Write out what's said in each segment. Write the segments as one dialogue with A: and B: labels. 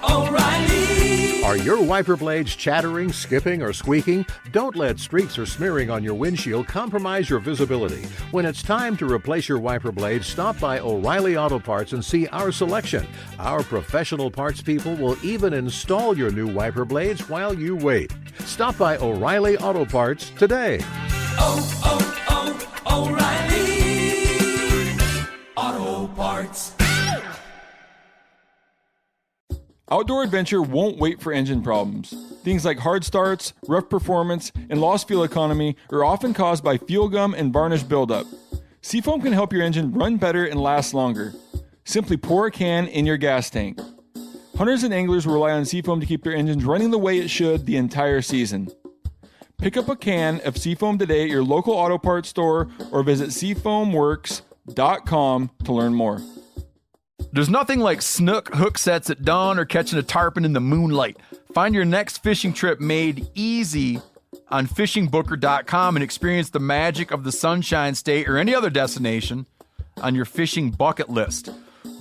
A: O'Reilly. Are your wiper blades chattering, skipping, or squeaking? Don't let streaks or smearing on your windshield compromise your visibility. When it's time to replace your wiper blades, stop by O'Reilly Auto Parts and see our selection. Our professional parts people will even install your new wiper blades while you wait. Stop by O'Reilly Auto Parts today. O'Reilly Auto Parts.
B: Outdoor adventure won't wait for engine problems. Things like hard starts, rough performance, and lost fuel economy are often caused by fuel gum and varnish buildup. Seafoam can help your engine run better and last longer. Simply pour a can in your gas tank. Hunters and anglers rely on Seafoam to keep their engines running the way it should the entire season. Pick up a can of Seafoam today at your local auto parts store or visit seafoamworks.com to learn more.
C: There's nothing like snook hook sets at dawn or catching a tarpon in the moonlight. Find your next fishing trip made easy on fishingbooker.com and experience the magic of the Sunshine State or any other destination on your fishing bucket list.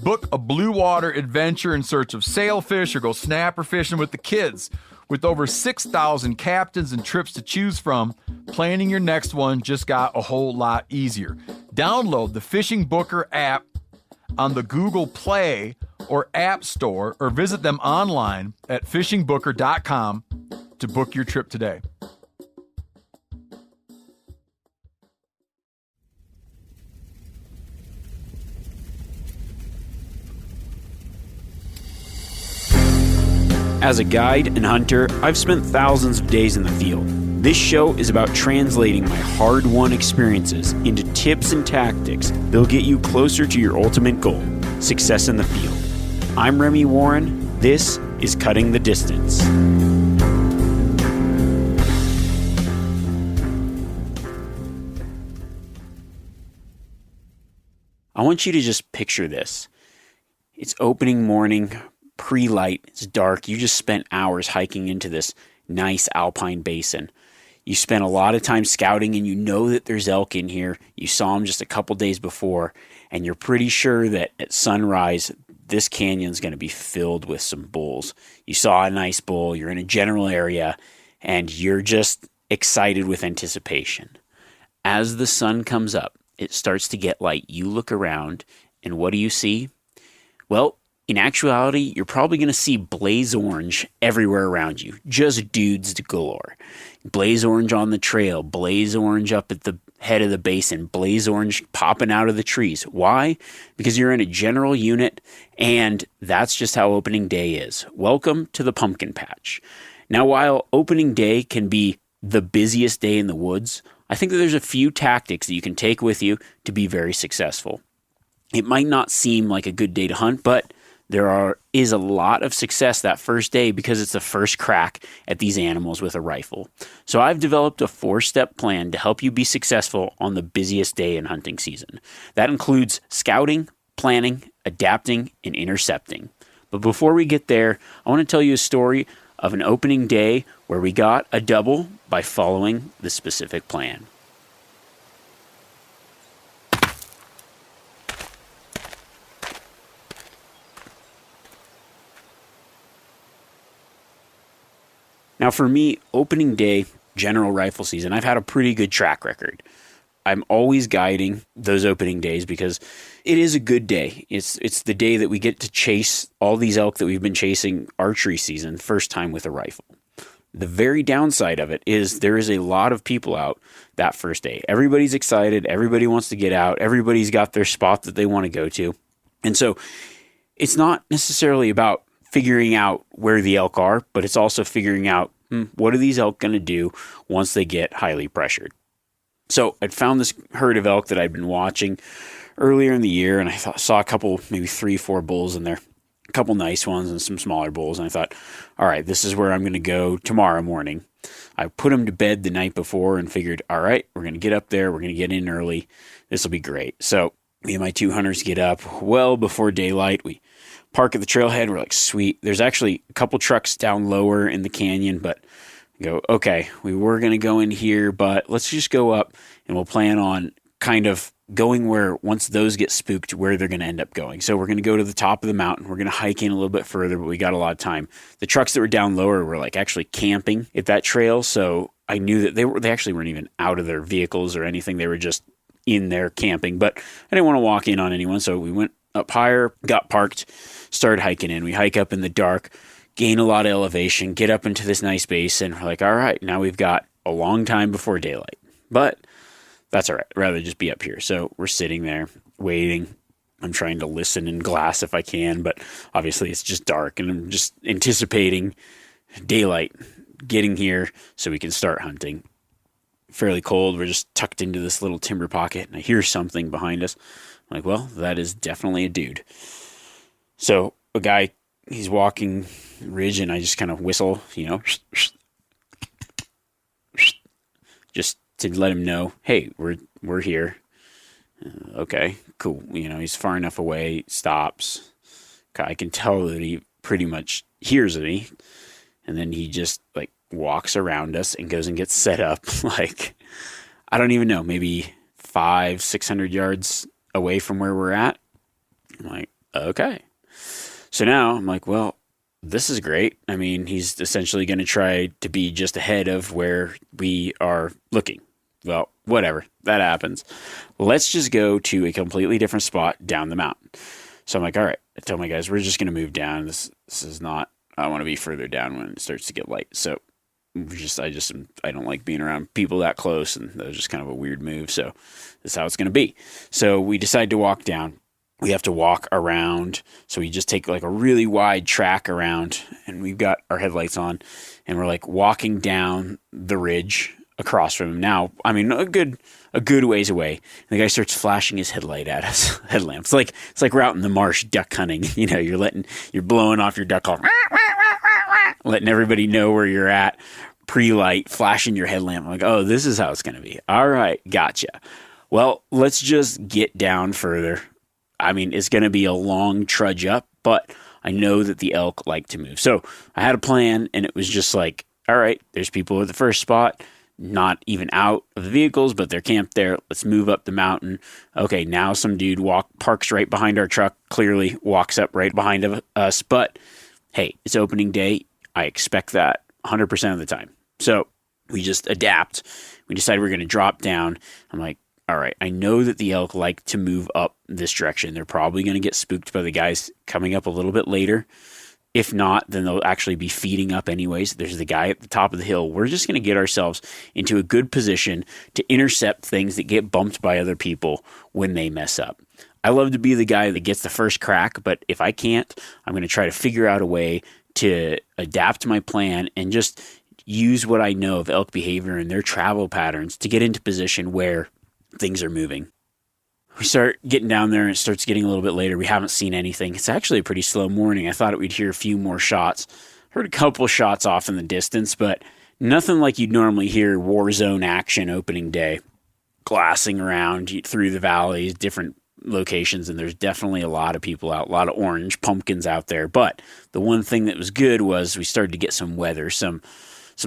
C: Book a blue water adventure in search of sailfish or go snapper fishing with the kids. With over 6,000 captains and trips to choose from, planning your next one just got a whole lot easier. Download the Fishing Booker app on the Google Play or App Store, or visit them online at fishingbooker.com to book your trip today.
D: As a guide and hunter, I've spent thousands of days in the field. This show is about translating my hard-won experiences into tips and tactics that'll get you closer to your ultimate goal, success in the field. I'm Remi Warren. This is Cutting the Distance. I want you to just picture this. It's opening morning, pre-light, it's dark. You just spent hours hiking into this nice alpine basin. You spent a lot of time scouting and you know that there's elk in here. You saw them just a couple days before, and you're pretty sure that at sunrise, this canyon's going to be filled with some bulls. You saw a nice bull, you're in a general area, and you're just excited with anticipation. As the sun comes up, it starts to get light. You look around, and what do you see? Well, in actuality, you're probably going to see blaze orange everywhere around you. Just dudes galore. Blaze orange on the trail, blaze orange up at the head of the basin, blaze orange popping out of the trees. Why? Because you're in a general unit, and that's just how opening day is. Welcome to the pumpkin patch. Now, while opening day can be the busiest day in the woods, I think that there's a few tactics that you can take with you to be very successful. It might not seem like a good day to hunt, but there is a lot of success that first day because it's the first crack at these animals with a rifle. So I've developed a 4-step plan to help you be successful on the busiest day in hunting season. That includes scouting, planning, adapting, and intercepting. But before we get there, I want to tell you a story of an opening day where we got a double by following the specific plan. Now for me, opening day, general rifle season, I've had a pretty good track record. I'm always guiding those opening days because it is a good day. It's the day that we get to chase all these elk that we've been chasing archery season, first time with a rifle. The very downside of it is there is a lot of people out that first day. Everybody's excited. Everybody wants to get out. Everybody's got their spot that they want to go to. And so it's not necessarily about figuring out where the elk are, but it's also figuring out what are these elk going to do once they get highly pressured. So I'd found this herd of elk that I'd been watching earlier in the year, and I saw a couple, maybe 3-4 bulls in there, a couple nice ones and some smaller bulls, and I thought, all right, this is where I'm going to go tomorrow morning. I put them to bed the night before and figured, all right, we're going to get up there, we're going to get in early, this will be great. So me and my 2 hunters get up well before daylight. We park at the trailhead. We're like, sweet. There's actually a couple trucks down lower in the canyon, but go, okay, we were going to go in here, but let's just go up and we'll plan on kind of going where once those get spooked, where they're going to end up going. So we're going to go to the top of the mountain. We're going to hike in a little bit further, but we got a lot of time. The trucks that were down lower were like actually camping at that trail. So I knew that they actually weren't even out of their vehicles or anything. They were just in there camping, but I didn't want to walk in on anyone. So we went up higher, got parked, started hiking in. We hike up in the dark, gain a lot of elevation, get up into this nice basin. We're like, all right, now we've got a long time before daylight, but that's all right. I'd rather just be up here. So we're sitting there waiting. I'm trying to listen in glass if I can, but obviously it's just dark, and I'm just anticipating daylight getting here so we can start hunting. Fairly cold. We're just tucked into this little timber pocket, and I hear something behind us. I'm like, well, that is definitely a dude. So a guy, he's walking ridge, and I just kind of whistle, just to let him know, hey, we're here. Okay, cool. He's far enough away, stops. I can tell that he pretty much hears me. And then he just like walks around us and goes and gets set up like, I don't even know, maybe 500-600 yards away from where we're at. I'm like, okay. So now I'm like, well, this is great. I mean, he's essentially going to try to be just ahead of where we are looking. Well, whatever. That happens. Let's just go to a completely different spot down the mountain. So I'm like, all right. I tell my guys, we're just going to move down. This is not, I want to be further down when it starts to get light. So I don't like being around people that close, and that was just kind of a weird move. So this is how it's going to be. So we decide to walk down. We have to walk around. So we just take like a really wide track around, and we've got our headlights on, and we're like walking down the ridge across from him. Now, I mean, a good ways away. And the guy starts flashing his headlamp. It's like we're out in the marsh duck hunting. You're blowing off your duck call, letting everybody know where you're at, pre-light, flashing your headlamp. I'm like, oh, this is how it's going to be. All right, gotcha. Well, let's just get down further. I mean, it's going to be a long trudge up, but I know that the elk like to move. So I had a plan, and it was just like, all right, there's people at the first spot, not even out of the vehicles, but they're camped there. Let's move up the mountain. Okay, now some dude parks right behind our truck, clearly walks up right behind us. But hey, it's opening day. I expect that 100% of the time. So we just adapt. We decide we're going to drop down. I'm like, all right, I know that the elk like to move up this direction. They're probably going to get spooked by the guys coming up a little bit later. If not, then they'll actually be feeding up anyways. There's the guy at the top of the hill. We're just going to get ourselves into a good position to intercept things that get bumped by other people when they mess up. I love to be the guy that gets the first crack, but if I can't, I'm going to try to figure out a way to adapt my plan and just use what I know of elk behavior and their travel patterns to get into position where things are moving. We start getting down there, and it starts getting a little bit later. We haven't seen anything. It's actually a pretty slow morning. I thought we'd hear a few more shots. Heard a couple shots off in the distance, but nothing like you'd normally hear war zone action opening day. Glassing around through the valleys, different locations, and there's definitely a lot of people out, a lot of orange pumpkins out there. But the one thing that was good was we started to get some weather, some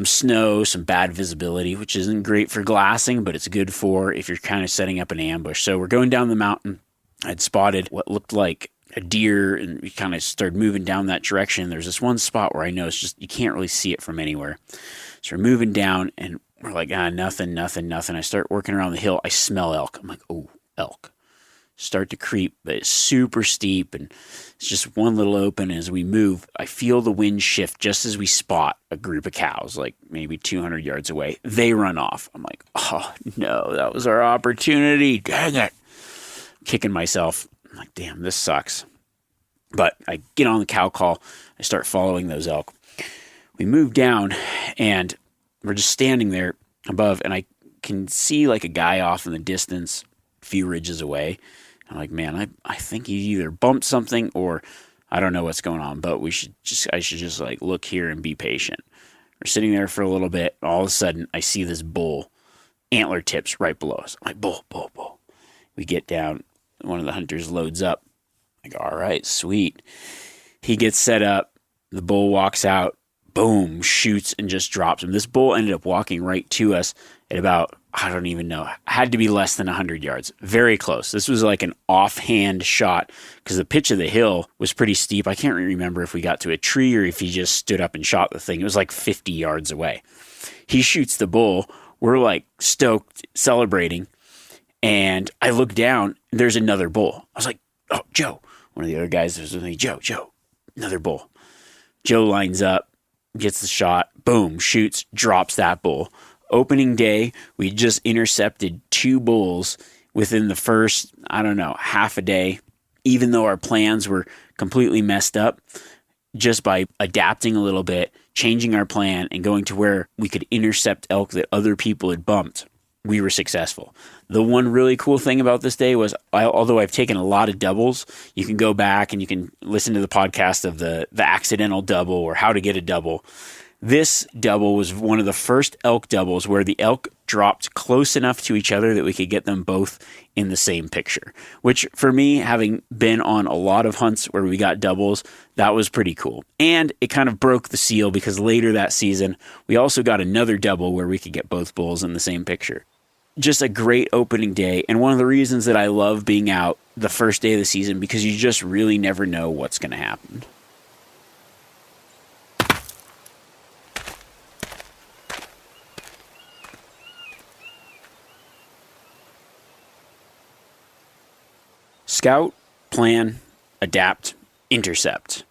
D: snow, some bad visibility, which isn't great for glassing, but it's good for if you're kind of setting up an ambush. So we're going down the mountain. I'd spotted what looked like a deer, and we kind of started moving down that direction. There's this one spot where I know it's just, you can't really see it from anywhere. So we're moving down, and we're like, nothing. I start working around the hill. I smell elk. I'm like, oh, elk. Start to creep, but it's super steep, and it's just one little open. As we move, I feel the wind shift just as we spot a group of cows, like maybe 200 yards away. They run off. I'm like, oh no, that was our opportunity. Dang it. Kicking myself. I'm like, damn, this sucks. But I get on the cow call. I start following those elk. We move down, and we're just standing there above, and I can see like a guy off in the distance, a few ridges away. I'm like, man, I think he either bumped something or I don't know what's going on, but I should just like look here and be patient. We're sitting there for a little bit. All of a sudden, I see this bull, antler tips right below us. I'm like, bull. We get down. One of the hunters loads up. I go, all right, sweet. He gets set up. The bull walks out. Boom, shoots and just drops him. This bull ended up walking right to us at about I don't even know, had to be less than 100 yards. Very close. This was like an offhand shot because the pitch of the hill was pretty steep. I can't remember if we got to a tree or if he just stood up and shot the thing. It was like 50 yards away. He shoots the bull. We're like stoked, celebrating. And I look down, and there's another bull. I was like, oh, Joe. One of the other guys was with me, Joe, another bull. Joe lines up, gets the shot, boom, shoots, drops that bull. Opening day, we just intercepted 2 bulls within the first, half a day, even though our plans were completely messed up. Just by adapting a little bit, changing our plan, and going to where we could intercept elk that other people had bumped, we were successful. The one really cool thing about this day was, although I've taken a lot of doubles, you can go back and you can listen to the podcast of the accidental double or how to get a double. This double was one of the first elk doubles where the elk dropped close enough to each other that we could get them both in the same picture, which for me, having been on a lot of hunts where we got doubles, that was pretty cool. And it kind of broke the seal because later that season, we also got another double where we could get both bulls in the same picture. Just a great opening day, and one of the reasons that I love being out the first day of the season, because you just really never know what's going to happen. Scout, plan, adapt, intercept.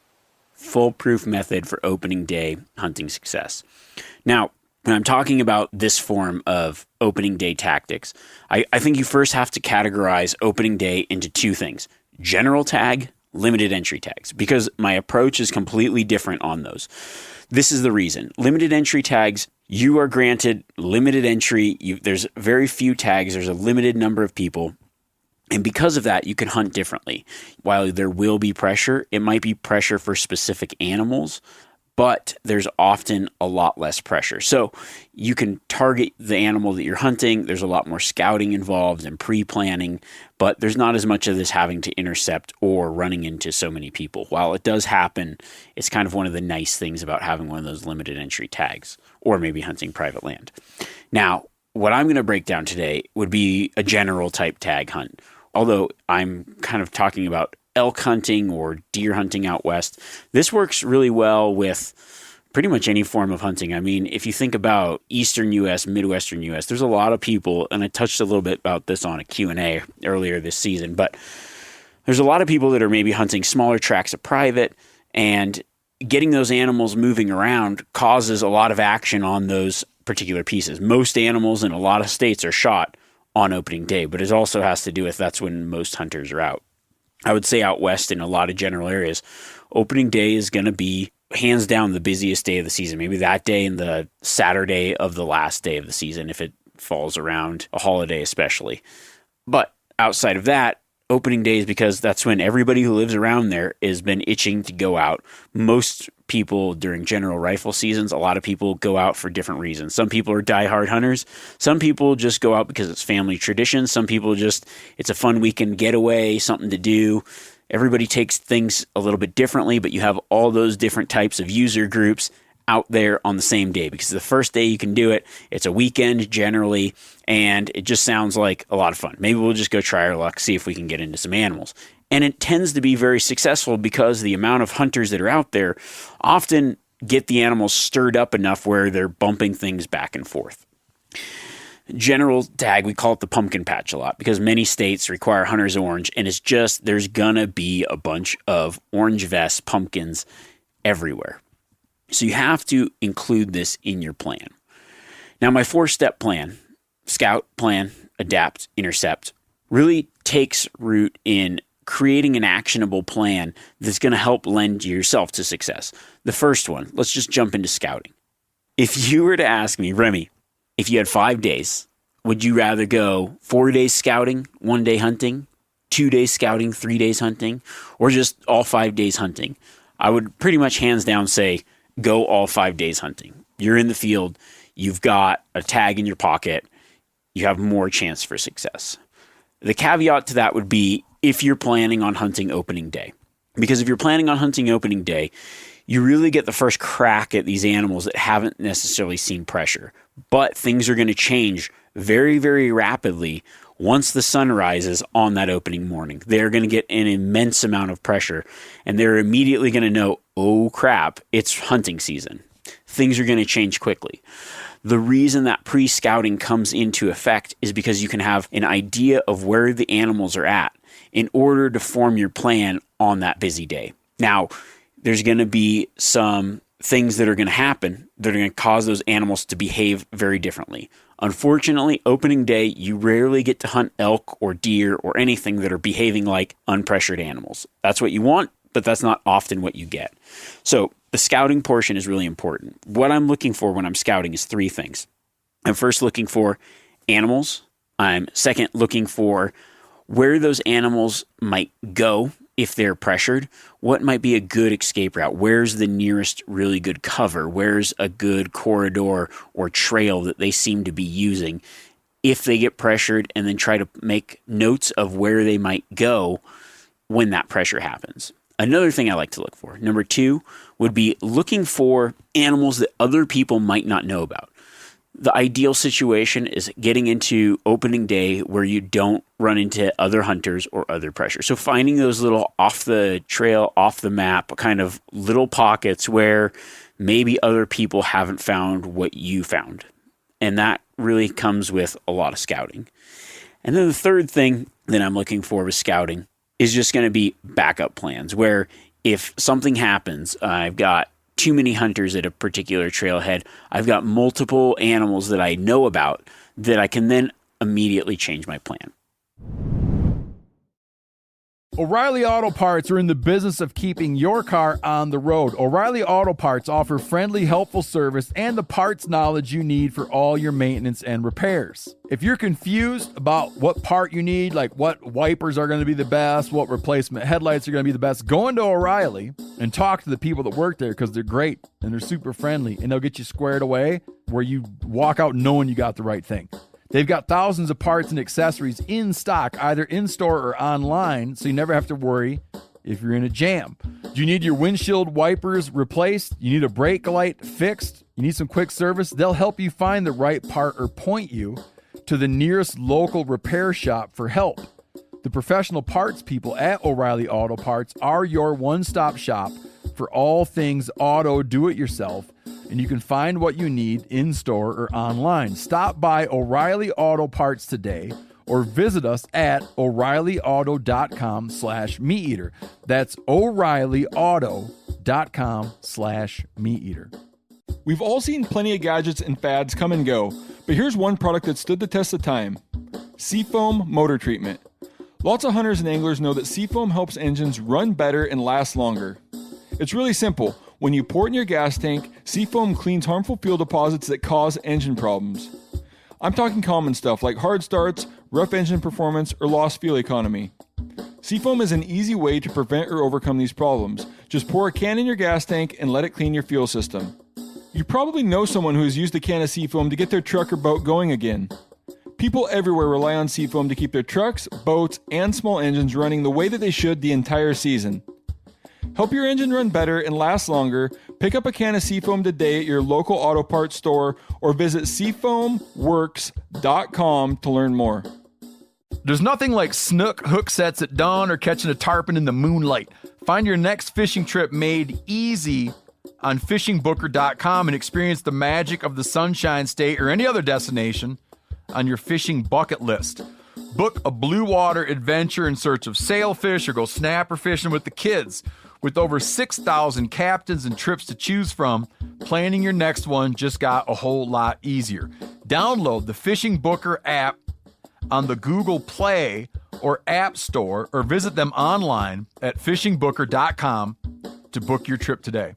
D: Foolproof method for opening day hunting success. Now, when I'm talking about this form of opening day tactics, I think you first have to categorize opening day into 2 things: general tag, limited entry tags, because my approach is completely different on those. This is the reason. Limited entry tags, you are granted limited entry. There's very few tags. There's a limited number of people. And because of that, you can hunt differently. While there will be pressure, it might be pressure for specific animals, but there's often a lot less pressure. So you can target the animal that you're hunting. There's a lot more scouting involved and pre-planning, but there's not as much of this having to intercept or running into so many people. While it does happen, it's kind of one of the nice things about having one of those limited entry tags, or maybe hunting private land. Now, what I'm going to break down today would be a general type tag hunt. Although I'm kind of talking about elk hunting or deer hunting out west, this works really well with pretty much any form of hunting. I mean, if you think about Eastern U.S., Midwestern U.S., there's a lot of people, and I touched a little bit about this on a Q&A earlier this season, but there's a lot of people that are maybe hunting smaller tracts of private, and getting those animals moving around causes a lot of action on those particular pieces. Most animals in a lot of states are shot on opening day, but it also has to do with that's when most hunters are out. I would say out west in a lot of general areas, opening day is going to be hands down the busiest day of the season. Maybe that day and the Saturday of the last day of the season, if it falls around a holiday especially. But outside of that, opening day is because that's when everybody who lives around there has been itching to go out. Most people during general rifle seasons, a lot of people go out for different reasons. Some people are diehard hunters. Some people just go out because it's family tradition. Some people it's a fun weekend getaway, something to do. Everybody takes things a little bit differently, but you have all those different types of user groups out there on the same day, because the first day you can do it, it's a weekend generally, and it just sounds like a lot of fun. Maybe we'll just go try our luck, see if we can get into some animals. And it tends to be very successful because the amount of hunters that are out there often get the animals stirred up enough where they're bumping things back and forth. General tag, we call it the pumpkin patch a lot because many states require hunter's orange, and it's just there's gonna be a bunch of orange vests, pumpkins everywhere. So you have to include this in your plan. Now, my 4-step plan, scout, plan, adapt, intercept, really takes root in creating an actionable plan that's going to help lend yourself to success. The first one, let's just jump into scouting. If you were to ask me, Remi, if you had 5 days, would you rather go 4 days scouting, 1 day hunting, 2 days scouting, 3 days hunting, or just all 5 days hunting? I would pretty much hands down say, go all 5 days hunting. You're in the field. You've got a tag in your pocket. You have more chance for success. The caveat to that would be if you're planning on hunting opening day. Because if you're planning on hunting opening day, you really get the first crack at these animals that haven't necessarily seen pressure. But things are going to change very, very rapidly once the sun rises on that opening morning. They're going to get an immense amount of pressure, and they're immediately going to know, oh crap, it's hunting season. Things are going to change quickly. The reason that pre-scouting comes into effect is because you can have an idea of where the animals are at in order to form your plan on that busy day. Now, there's going to be some things that are going to happen that are going to cause those animals to behave very differently. Unfortunately, opening day, you rarely get to hunt elk or deer or anything that are behaving like unpressured animals. That's what you want, but that's not often what you get. So the scouting portion is really important. What I'm looking for when I'm scouting is three things. I'm first looking for animals. I'm second looking for where those animals might go if they're pressured. What might be a good escape route? Where's the nearest really good cover? Where's a good corridor or trail that they seem to be using if they get pressured, and then try to make notes of where they might go when that pressure happens. Another thing I like to look for, number 2, would be looking for animals that other people might not know about. The ideal situation is getting into opening day where you don't run into other hunters or other pressure. So finding those little off the trail, off the map, kind of little pockets where maybe other people haven't found what you found. And that really comes with a lot of scouting. And then the third thing that I'm looking for with scouting is just going to be backup plans, where if something happens, I've got too many hunters at a particular trailhead, I've got multiple animals that I know about that I can then immediately change my plan.
C: O'Reilly Auto Parts are in the business of keeping your car on the road. O'Reilly Auto Parts offer friendly, helpful service and the parts knowledge you need for all your maintenance and repairs. If you're confused about what part you need, like what wipers are going to be the best, what replacement headlights are going to be the best, go into O'Reilly and talk to the people that work there, because they're great and they're super friendly, and they'll get you squared away where you walk out knowing you got the right thing. They've got thousands of parts and accessories in stock, either in-store or online, so you never have to worry if you're in a jam. Do you need your windshield wipers replaced? You need a brake light fixed? You need some quick service? They'll help you find the right part or point you to the nearest local repair shop for help. The professional parts people at O'Reilly Auto Parts are your one-stop shop for all things auto do-it-yourself, and you can find what you need in-store or online. Stop by O'Reilly Auto Parts today or visit us at O'ReillyAuto.com/MeatEater. That's O'ReillyAuto.com/MeatEater.
B: We've all seen plenty of gadgets and fads come and go, but here's one product that stood the test of time: Seafoam Motor Treatment. Lots of hunters and anglers know that Seafoam helps engines run better and last longer. It's really simple. When you pour it in your gas tank, Seafoam cleans harmful fuel deposits that cause engine problems. I'm talking common stuff like hard starts, rough engine performance, or lost fuel economy. Seafoam is an easy way to prevent or overcome these problems. Just pour a can in your gas tank and let it clean your fuel system. You probably know someone who has used a can of Seafoam to get their truck or boat going again. People everywhere rely on Seafoam to keep their trucks, boats, and small engines running the way that they should the entire season. Help your engine run better and last longer. Pick up a can of Seafoam today at your local auto parts store or visit seafoamworks.com to learn more.
C: There's nothing like snook hook sets at dawn or catching a tarpon in the moonlight. Find your next fishing trip made easy on fishingbooker.com and experience the magic of the Sunshine State or any other destination on your fishing bucket list. Book a blue water adventure in search of sailfish or go snapper fishing with the kids. With over 6,000 captains and trips to choose from, planning your next one just got a whole lot easier. Download the Fishing Booker app on the Google Play or App Store, or visit them online at fishingbooker.com to book your trip today.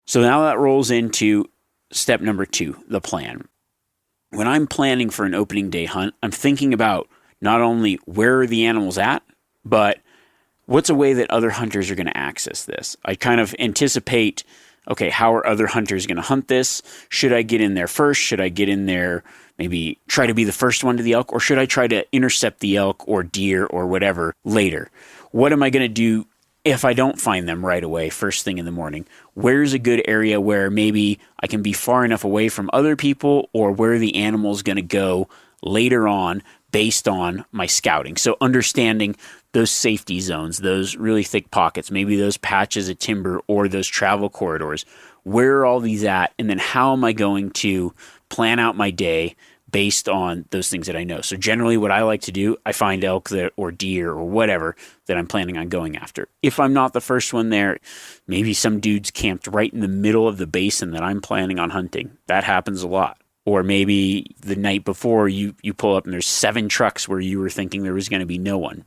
D: So now that rolls into step number 2, the plan. When I'm planning for an opening day hunt, I'm thinking about not only where are the animals at, but what's a way that other hunters are going to access this? I kind of anticipate, okay, how are other hunters going to hunt this? Should I get in there first? Should I get in there, maybe try to be the first one to the elk? Or should I try to intercept the elk or deer or whatever later? What am I going to do if I don't find them right away, first thing in the morning, where's a good area where maybe I can be far enough away from other people, or where the animal's going to go later on based on my scouting. So understanding those safety zones, those really thick pockets, maybe those patches of timber or those travel corridors. Where are all these at? And then how am I going to plan out my day based on those things that I know? So generally what I like to do, I find elk or deer or whatever that I'm planning on going after. If I'm not the first one there, maybe some dude's camped right in the middle of the basin that I'm planning on hunting. That happens a lot. Or maybe the night before you pull up and there's 7 trucks where you were thinking there was going to be no one.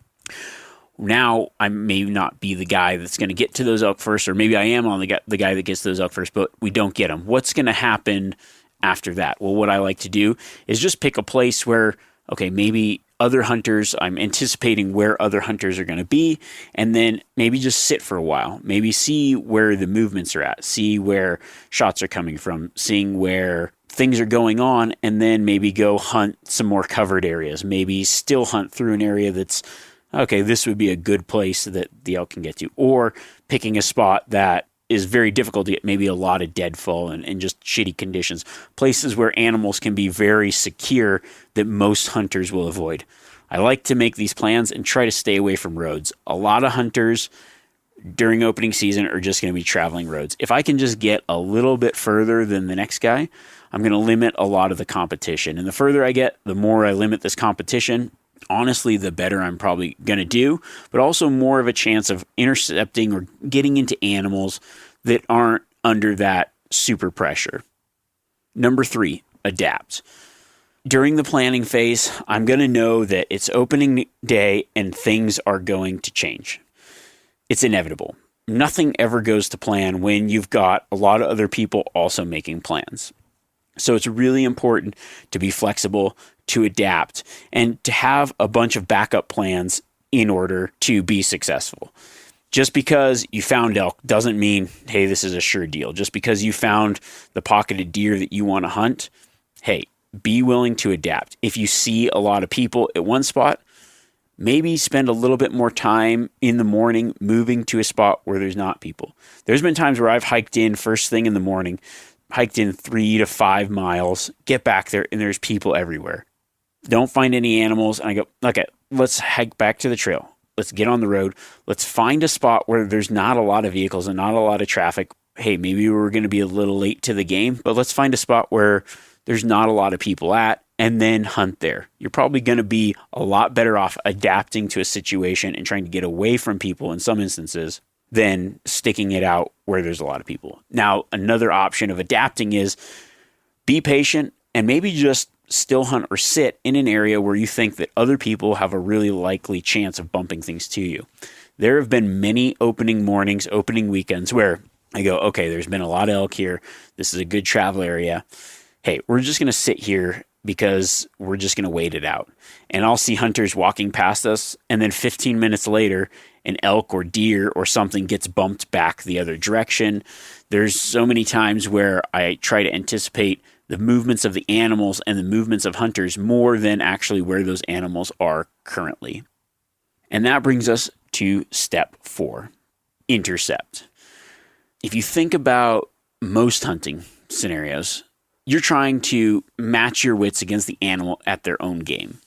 D: Now I may not be the guy that's going to get to those elk first, or maybe I am on the guy that gets those elk first, but we don't get them. What's going to happen after that? Well, what I like to do is just pick a place where, okay, maybe other hunters, I'm anticipating where other hunters are going to be, and then maybe just sit for a while, maybe see where the movements are at, see where shots are coming from, seeing where things are going on, and then maybe go hunt some more covered areas, maybe still hunt through an area that's, okay, this would be a good place that the elk can get to, or picking a spot that is very difficult to get, maybe a lot of deadfall and just shitty conditions, places where animals can be very secure that most hunters will avoid. I like to make these plans and try to stay away from roads. A lot of hunters during opening season are just going to be traveling roads. If I can just get a little bit further than the next guy, I'm going to limit a lot of the competition. And the further I get, the more I limit this competition. Honestly, the better I'm probably going to do, but also more of a chance of intercepting or getting into animals that aren't under that super pressure. Number 3, adapt. During the planning phase, I'm going to know that it's opening day and things are going to change. It's inevitable. Nothing ever goes to plan when you've got a lot of other people also making plans. So it's really important to be flexible, to adapt, and to have a bunch of backup plans in order to be successful. Just because you found elk doesn't mean, hey, this is a sure deal. Just because you found the pocketed deer that you want to hunt, hey, be willing to adapt. If you see a lot of people at one spot, maybe spend a little bit more time in the morning moving to a spot where there's not people. There's been times where I've hiked in first thing in the morning, hiked in 3 to 5 miles, get back there, and there's people everywhere. Don't find any animals, and I go, okay, let's hike back to the trail. Let's get on the road. Let's find a spot where there's not a lot of vehicles and not a lot of traffic. Hey, maybe we're going to be a little late to the game, but let's find a spot where there's not a lot of people at, and then hunt there. You're probably going to be a lot better off adapting to a situation and trying to get away from people in some instances than sticking it out where there's a lot of people. Now, another option of adapting is be patient and maybe just still hunt or sit in an area where you think that other people have a really likely chance of bumping things to you. There have been many opening mornings, opening weekends where I go, okay, there's been a lot of elk here. This is a good travel area. Hey, we're just going to sit here because we're just going to wait it out. And I'll see hunters walking past us, and then 15 minutes later, an elk or deer or something gets bumped back the other direction. There's so many times where I try to anticipate the movements of the animals and the movements of hunters more than actually where those animals are currently. And that brings us to step 4, intercept. If you think about most hunting scenarios, you're trying to match your wits against the animal at their own game.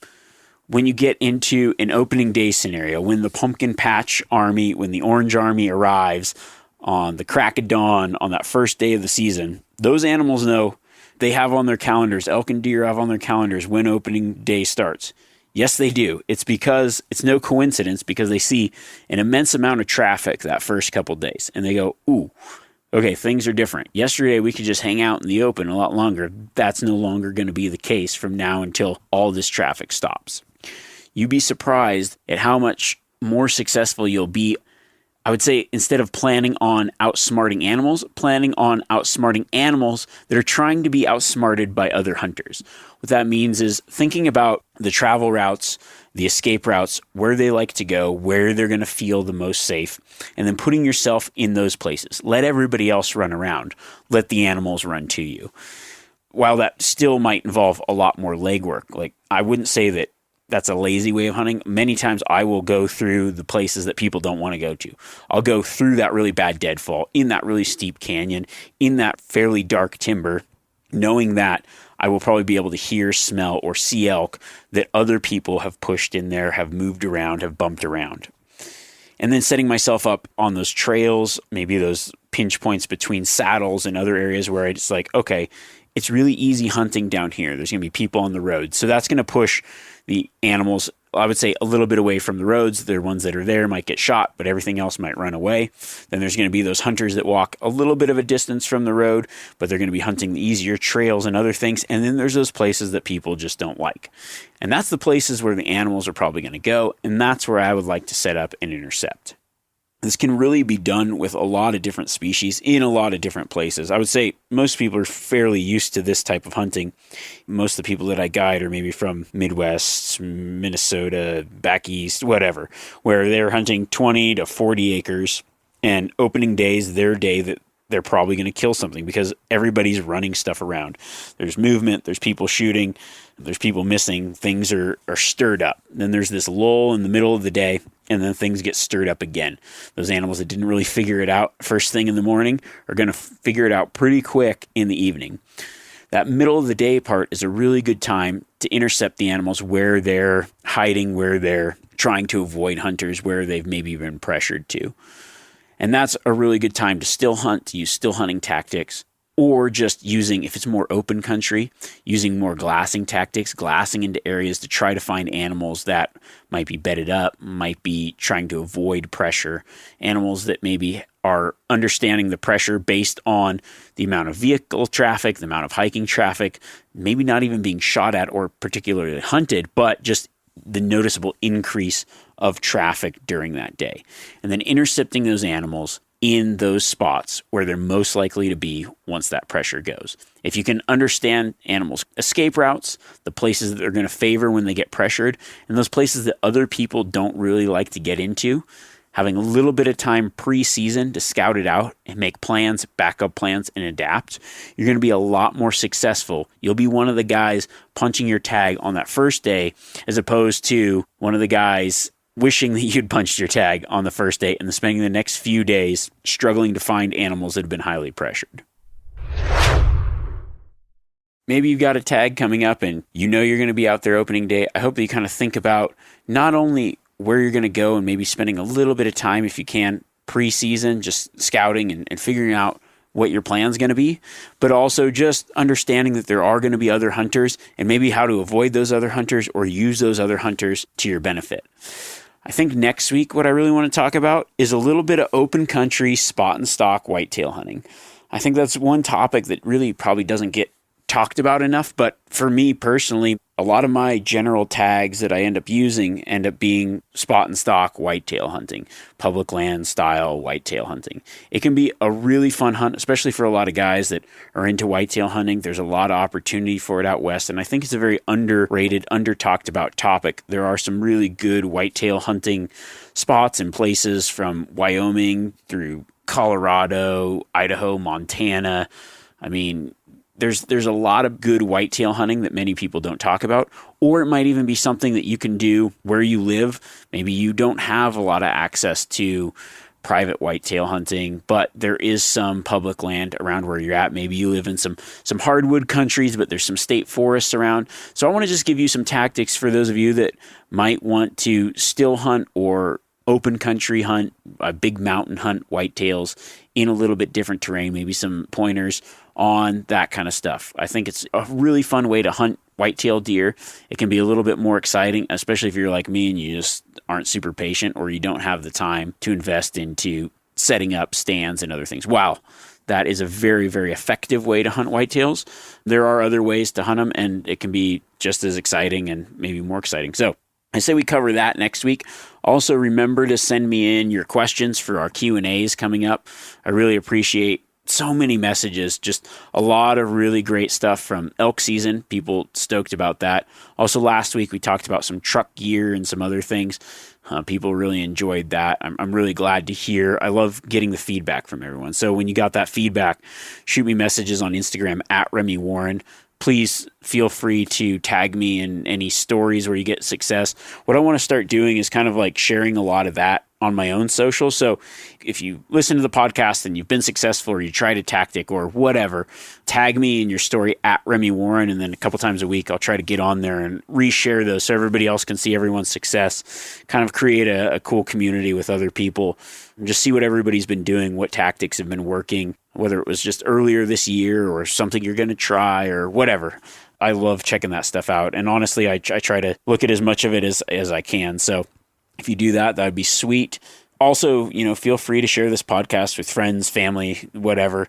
D: When you get into an opening day scenario, when the pumpkin patch army, when the orange army arrives on the crack of dawn on that first day of the season, those animals know they have on their calendars, elk and deer have on their calendars when opening day starts. Yes, they do. It's because it's no coincidence because they see an immense amount of traffic that first couple days and they go, ooh, okay, things are different. Yesterday, we could just hang out in the open a lot longer. That's no longer going to be the case from now until all this traffic stops. You'd be surprised at how much more successful you'll be. I would say instead of planning on outsmarting animals, planning on outsmarting animals that are trying to be outsmarted by other hunters. What that means is thinking about the travel routes, the escape routes, where they like to go, where they're going to feel the most safe, and then putting yourself in those places. Let everybody else run around. Let the animals run to you. While that still might involve a lot more legwork, like I wouldn't say that that's a lazy way of hunting. Many times I will go through the places that people don't want to go to. I'll go through that really bad deadfall, in that really steep canyon, in that fairly dark timber, knowing that I will probably be able to hear, smell, or see elk that other people have pushed in there, have moved around, have bumped around. And then setting myself up on those trails, maybe those pinch points between saddles and other areas where it's like, okay, it's really easy hunting down here. There's going to be people on the road. So that's going to push the animals, I would say, a little bit away from the roads. The ones that are there might get shot, but everything else might run away. Then there's going to be those hunters that walk a little bit of a distance from the road, but they're going to be hunting the easier trails and other things. And then there's those places that people just don't like. And that's the places where the animals are probably going to go. And that's where I would like to set up and intercept. This can really be done with a lot of different species in a lot of different places. I would say most people are fairly used to this type of hunting. Most of the people that I guide are maybe from Midwest, Minnesota, back east, whatever, where they're hunting 20 to 40 acres, and opening day is their day that they're probably going to kill something because everybody's running stuff around. There's movement, there's people shooting, there's people missing, things are stirred up. Then there's this lull in the middle of the day, and then things get stirred up again. Those animals that didn't really figure it out first thing in the morning are going to figure it out pretty quick in the evening. That middle of the day part is a really good time to intercept the animals where they're hiding, where they're trying to avoid hunters, where they've maybe been pressured to. And that's a really good time to still hunt, to use still hunting tactics, or just using, if it's more open country, using more glassing tactics, glassing into areas to try to find animals that might be bedded up, might be trying to avoid pressure, animals that maybe are understanding the pressure based on the amount of vehicle traffic, the amount of hiking traffic, maybe not even being shot at or particularly hunted, but just the noticeable increase of traffic during that day. And then intercepting those animals in those spots where they're most likely to be once that pressure goes. If you can understand animals' escape routes, the places that they're going to favor when they get pressured, and those places that other people don't really like to get into, having a little bit of time pre-season to scout it out and make plans, backup plans, and adapt, you're going to be a lot more successful. You'll be one of the guys punching your tag on that first day as opposed to one of the guys wishing that you'd punched your tag on the first day and then spending the next few days struggling to find animals that have been highly pressured. Maybe you've got a tag coming up and you know you're going to be out there opening day. I hope that you kind of think about not only where you're going to go and maybe spending a little bit of time, if you can, pre-season, just scouting and figuring out what your plan's going to be, but also just understanding that there are going to be other hunters and maybe how to avoid those other hunters or use those other hunters to your benefit. I think next week what I really want to talk about is a little bit of open country spot and stock whitetail hunting. I think that's one topic that really probably doesn't get talked about enough, but for me personally, a lot of my general tags that I end up using end up being spot and stock whitetail hunting, public land style whitetail hunting. It can be a really fun hunt, especially for a lot of guys that are into whitetail hunting. There's a lot of opportunity for it out west, and I think it's a very underrated, under-talked about topic. There are some really good whitetail hunting spots and places from Wyoming through Colorado, Idaho, Montana. I mean, there's a lot of good whitetail hunting that many people don't talk about, or it might even be something that you can do where you live. Maybe you don't have a lot of access to private whitetail hunting, but there is some public land around where you're at. Maybe you live in some hardwood countries, but there's some state forests around. So I want to just give you some tactics for those of you that might want to still hunt or open country hunt, a big mountain hunt whitetails in a little bit different terrain, maybe some pointers on that kind of stuff. I think it's a really fun way to hunt whitetail deer. It can be a little bit more exciting, especially if you're like me and you just aren't super patient or you don't have the time to invest into setting up stands and other things. Wow, that is a very, very effective way to hunt whitetails. There are other ways to hunt them, and it can be just as exciting and maybe more exciting. So I say we cover that next week. Also, remember to send me in your questions for our Q&As coming up. I really appreciate so many messages, just a lot of really great stuff from elk season. People stoked about that. Also, last week we talked about some truck gear and some other things. People really enjoyed that. I'm really glad to hear. I love getting the feedback from everyone. So when you got that feedback, shoot me messages on Instagram at Remi Warren. please feel free to tag me in any stories where you get success. What I want to start doing is kind of like sharing a lot of that on my own social. So if you listen to the podcast and you've been successful, or you tried a tactic or whatever, tag me in your story at Remi Warren. And then a couple times a week, I'll try to get on there and reshare those so everybody else can see everyone's success, kind of create a cool community with other people, and just see what everybody's been doing, what tactics have been working, whether it was just earlier this year or something you're going to try or whatever. I love checking that stuff out. And honestly, I try to look at as much of it as I can. So if you do that, that'd be sweet. Also, feel free to share this podcast with friends, family, whatever.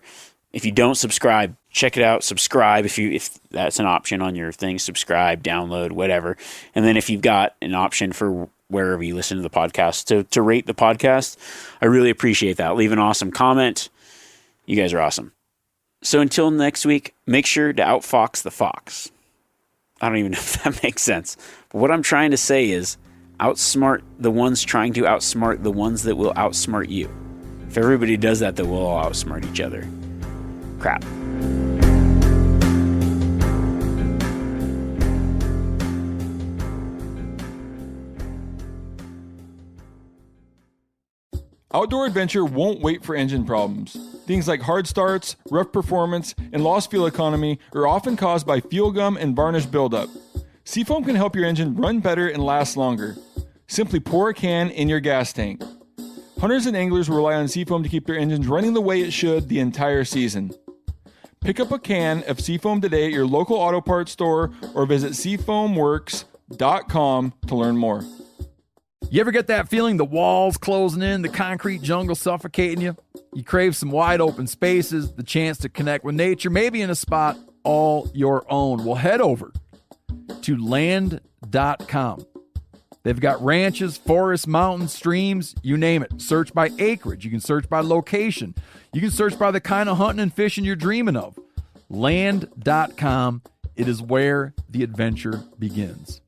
D: If you don't subscribe, check it out. Subscribe if that's an option on your thing. Subscribe, download, whatever. And then if you've got an option for wherever you listen to the podcast to rate the podcast, I really appreciate that. Leave an awesome comment. You guys are awesome. So until next week, make sure to outfox the fox. I don't even know if that makes sense. But what I'm trying to say is, outsmart the ones trying to outsmart the ones that will outsmart you. If everybody does that, then we'll all outsmart each other. Crap.
B: Outdoor adventure won't wait for engine problems. Things like hard starts, rough performance, and lost fuel economy are often caused by fuel gum and varnish buildup. Seafoam can help your engine run better and last longer. Simply pour a can in your gas tank. Hunters and anglers rely on Seafoam to keep their engines running the way it should the entire season. Pick up a can of Seafoam today at your local auto parts store or visit seafoamworks.com to learn more.
C: You ever get that feeling the walls closing in, the concrete jungle suffocating you? You crave some wide open spaces, the chance to connect with nature, maybe in a spot all your own. Well, head over to land.com. They've got ranches, forests, mountains, streams, you name it. Search by acreage. You can search by location. You can search by the kind of hunting and fishing you're dreaming of. Land.com. It is where the adventure begins.